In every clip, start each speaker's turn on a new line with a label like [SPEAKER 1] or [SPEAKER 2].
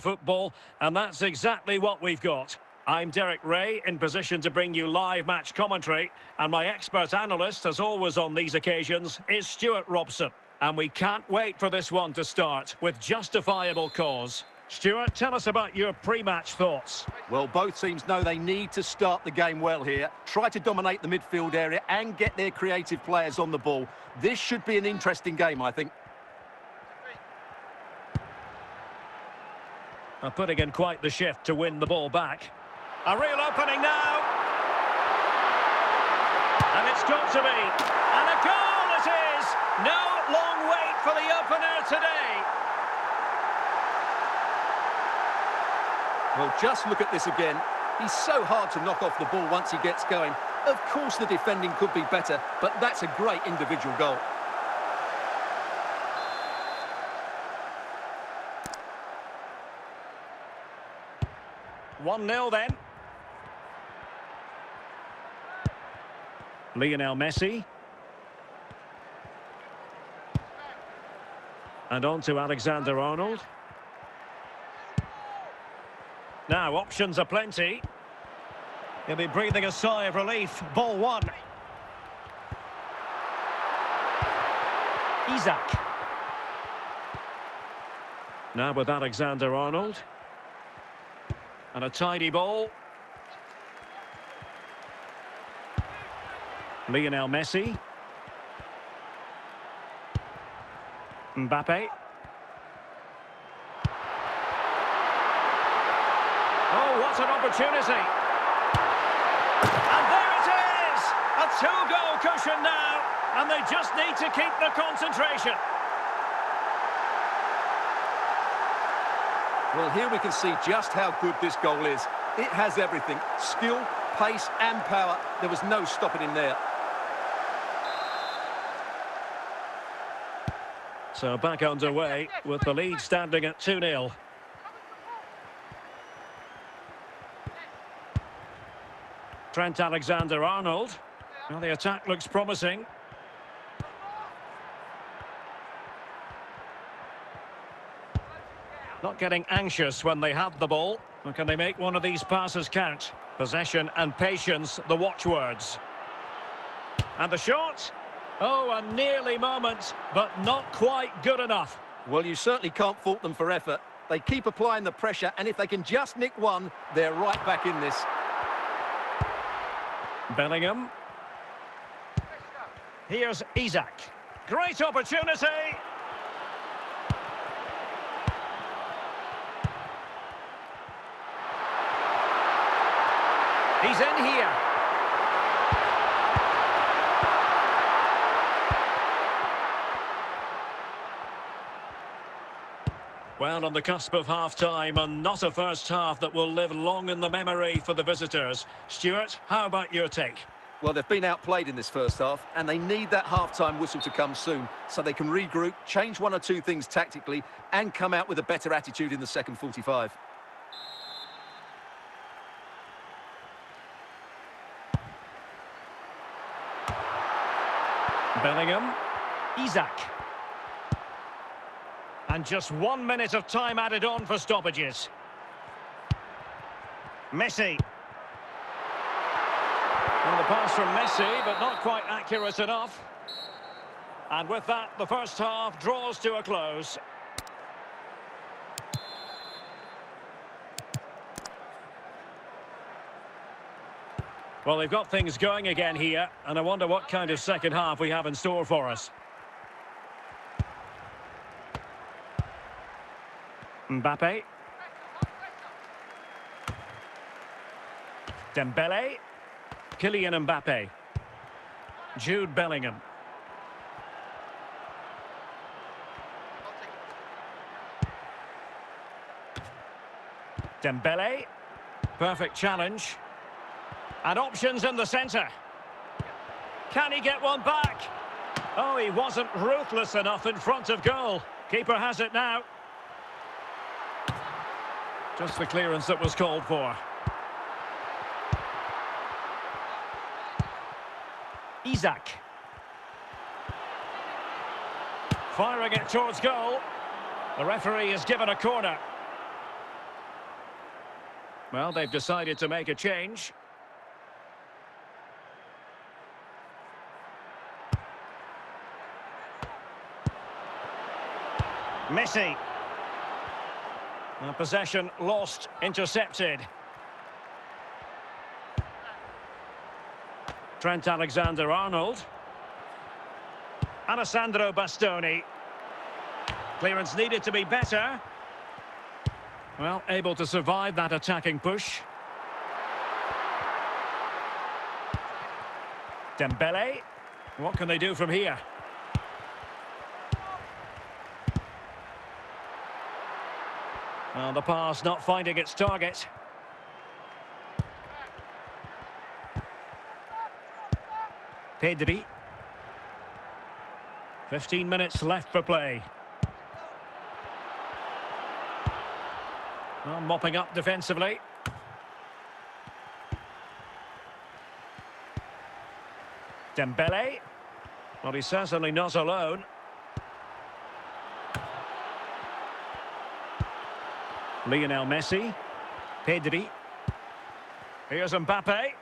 [SPEAKER 1] Football, and that's exactly what we've got. I'm Derek Ray, in position to bring you live match commentary, and my expert analyst, as always on these occasions, is Stuart Robson. And we can't wait for this one to start, with justifiable cause. Stuart, tell us about your pre-match thoughts.
[SPEAKER 2] Well, both teams know they need to start the game well here, try to dominate the midfield area and get their creative players on the ball. This should be an interesting game, I think.
[SPEAKER 1] Putting in quite the shift to win the ball back. A real opening now. And it's got to be. And a goal it is. No long wait for the opener today.
[SPEAKER 2] Well, just look at this again. He's so hard to knock off the ball once he gets going. Of course the defending could be better, but that's a great individual goal.
[SPEAKER 1] One 0 then. Lionel Messi. And on to Alexander-Arnold. Now, options are plenty. He'll be breathing a sigh of relief. Ball one. Isak. Now with Alexander-Arnold. And a tidy ball. Lionel Messi. Mbappe. Oh, what an opportunity. And there it is! A two-goal cushion now. And they just need to keep the concentration.
[SPEAKER 2] Well, here we can see just how good this goal is. It has everything. Skill, pace and power. There was no stopping him there.
[SPEAKER 1] So back underway with the lead standing at 2-0. Trent Alexander-Arnold. Well, the attack looks promising. Not getting anxious when they have the ball. Or can they make one of these passes count? Possession and patience, the watchwords. And the shot. Oh, a nearly moment, but not quite good enough.
[SPEAKER 2] Well, you certainly can't fault them for effort. They keep applying the pressure, and if they can just nick one, they're right back in this.
[SPEAKER 1] Bellingham. Here's Isak. Great opportunity. He's in here. Well, on the cusp of half-time, and not a first half that will live long in the memory for the visitors. Stuart, how about your take?
[SPEAKER 2] Well, they've been outplayed in this first half, and they need that half-time whistle to come soon, so they can regroup, change one or two things tactically, and come out with a better attitude in the second 45.
[SPEAKER 1] Bellingham. Isak. And just 1 minute of time added on for stoppages. Messi. Well, the pass from Messi, but not quite accurate enough. And with that, the first half draws to a close. Well, they've got things going again here, and I wonder what kind of second half we have in store for us. Mbappe. Dembele. Kylian Mbappe. Jude Bellingham. Dembele. Perfect challenge. And options in the centre. Can he get one back? Oh, he wasn't ruthless enough in front of goal. Keeper has it now. Just the clearance that was called for. Isak. Firing it towards goal. The referee has given a corner. Well, they've decided to make a change. Messi. Possession lost, intercepted. Trent Alexander-Arnold. Alessandro Bastoni. Clearance needed to be better. Well, able to survive that attacking push. Dembele. What can they do from here? Well, the pass not finding its target. Pedri. 15 minutes left for play. Well, mopping up defensively. Dembele. Well, he's certainly not alone. Lionel Messi. Pedri. Here's Mbappe.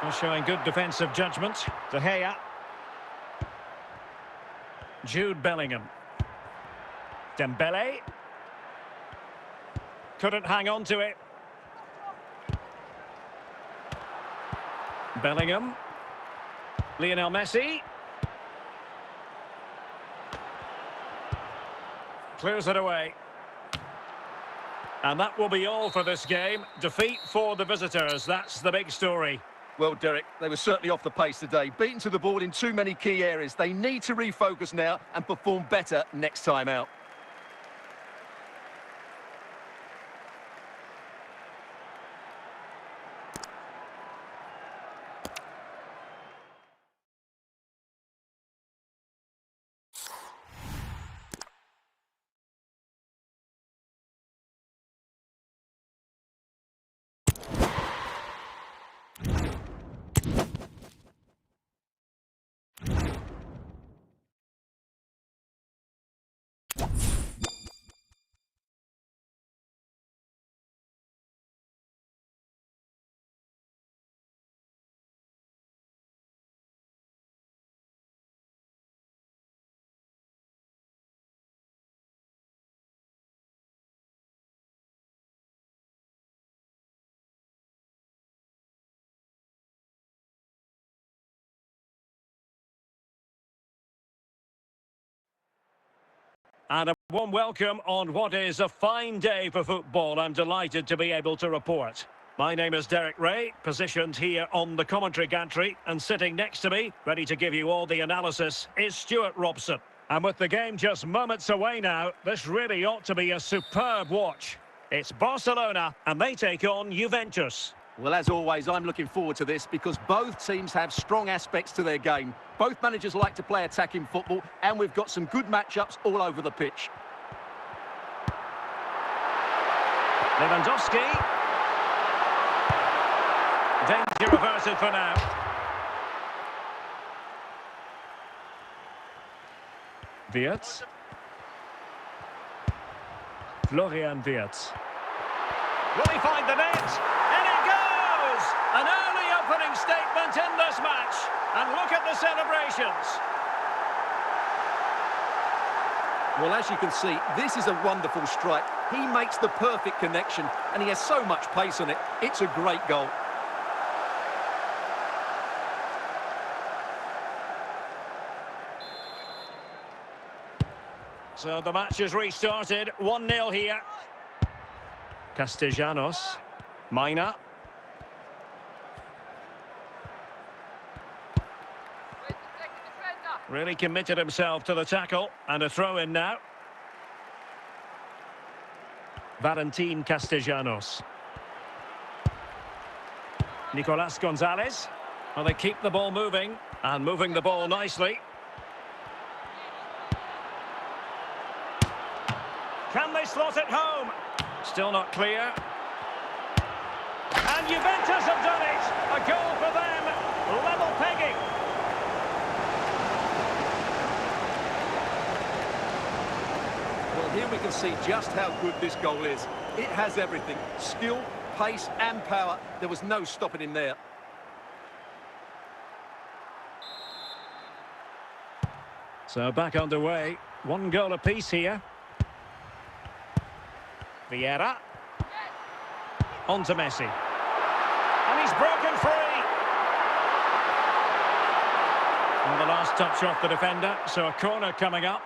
[SPEAKER 1] Well, showing good defensive judgment. De Gea. Jude Bellingham. Dembele. Couldn't hang on to it. Bellingham. Lionel Messi. Clears it away. And that will be all for this game. Defeat for the visitors. That's the big story.
[SPEAKER 2] Well, Derek, they were certainly off the pace today. Beaten to the ball in too many key areas. They need to refocus now and perform better next time out.
[SPEAKER 1] And a warm welcome on what is a fine day for football. I'm delighted to be able to report. My name is Derek Ray, positioned here on the commentary gantry, and sitting next to me, ready to give you all the analysis, is Stuart Robson. And with the game just moments away now, this really ought to be a superb watch. It's Barcelona, and they take on Juventus.
[SPEAKER 2] Well, as always, I'm looking forward to this because both teams have strong aspects to their game. Both managers like to play attacking football, and we've got some good matchups all over the pitch.
[SPEAKER 1] Lewandowski. Danger averted for now. Wirtz. Florian Wirtz. Will he find the net? And it goes! An early opening statement in this match. And look at the celebrations.
[SPEAKER 2] Well, as you can see, this is a wonderful strike. He makes the perfect connection, and he has so much pace on it. It's a great goal.
[SPEAKER 1] So the match is restarted. 1-0 here. Castellanos. Mina. Really committed himself to the tackle. And a throw in now. Valentin Castellanos. Nicolas Gonzalez. Well, they keep the ball moving. And moving the ball nicely. Can they slot it home? Still not clear. And Juventus have done it. A goal for them. Level pegging.
[SPEAKER 2] Well, here we can see just how good this goal is. It has everything. Skill, pace and power. There was no stopping him there.
[SPEAKER 1] So back underway. One goal apiece here. Vieira. On to Messi. And he's broken free. And the last touch off the defender. So a corner coming up.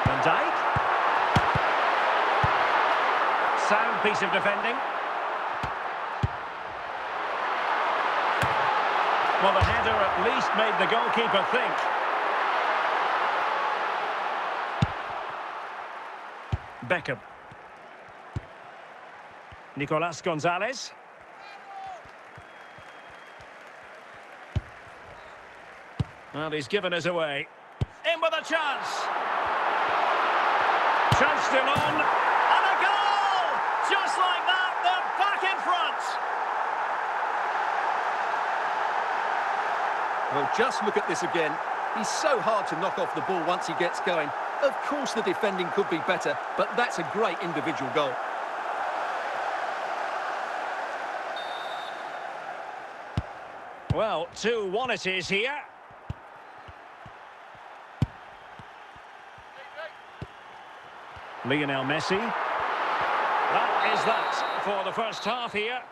[SPEAKER 1] Van Dijk. Sound piece of defending. Well, the header at least made the goalkeeper think. Beckham. Nicolas Gonzalez. Well, he's given us away. In with a chance. Chance still on. And a goal! Just like that, they're back in front.
[SPEAKER 2] Well, just look at this again. He's so hard to knock off the ball once he gets going. Of course the defending could be better, but that's a great individual goal.
[SPEAKER 1] Well, 2-1 it is here. Lionel Messi. That is that for the first half here.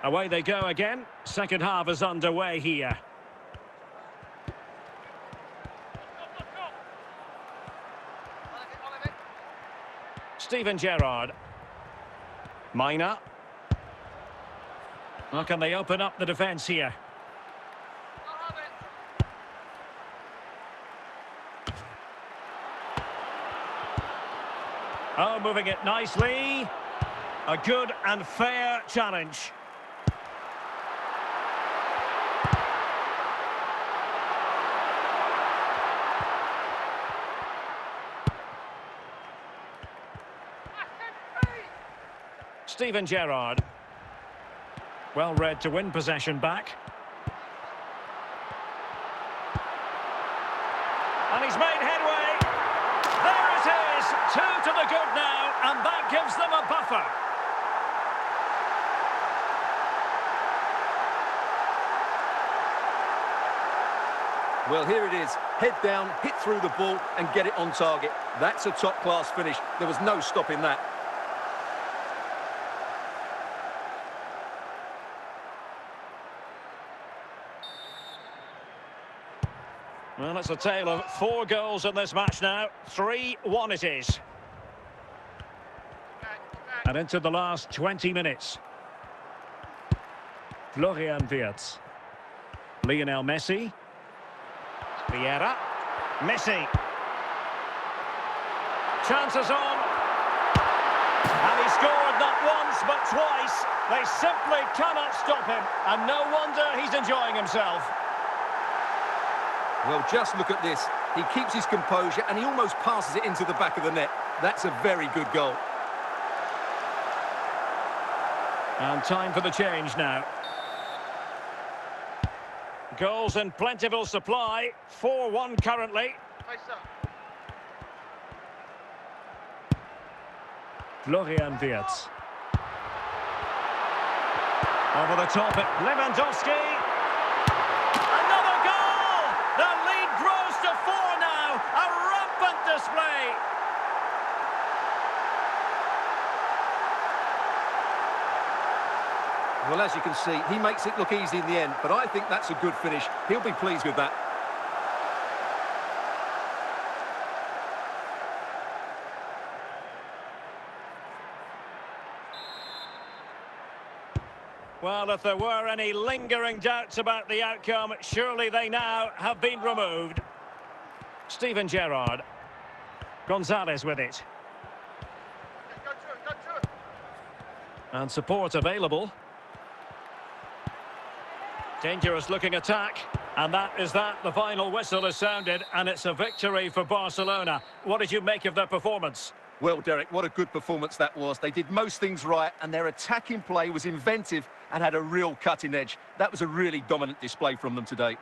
[SPEAKER 1] Away they go again. Second half is underway here. Steven Gerrard. Mina. Well, can they open up the defence here? Oh, moving it nicely. A good and fair challenge. Steven Gerrard. Well read to win possession back. And he's made headway. There it is. 2 to the good now, and that gives them a buffer.
[SPEAKER 2] Well, here it is. Head down, hit through the ball and get it on target. That's a top-class finish. There was no stopping that.
[SPEAKER 1] Well, it's a tale of 4 goals in this match now. 3-1 it is. And into the last 20 minutes. Florian Wirtz. Lionel Messi. Vieira. Messi. Chances on. And he scored not once but twice. They simply cannot stop him. And no wonder he's enjoying himself.
[SPEAKER 2] Well, just look at this. He keeps his composure and he almost passes it into the back of the net. That's a very good goal.
[SPEAKER 1] And time for the change now. Goals in plentiful supply. 4-1 currently. Florian Wirtz. Over the top at Lewandowski. Another goal! The lead grows to 4 now. A rampant display.
[SPEAKER 2] Well, as you can see, he makes it look easy in the end, but I think that's a good finish. He'll be pleased with that.
[SPEAKER 1] Well, if there were any lingering doubts about the outcome, surely they now have been removed. Steven Gerrard. Gonzalez with it. And support available. Dangerous looking attack. And that is that. The final whistle is sounded and it's a victory for Barcelona. What did you make of their performance?
[SPEAKER 2] Well, Derek, what a good performance that was. They did most things right, and their attacking play was inventive and had a real cutting edge. That was a really dominant display from them today.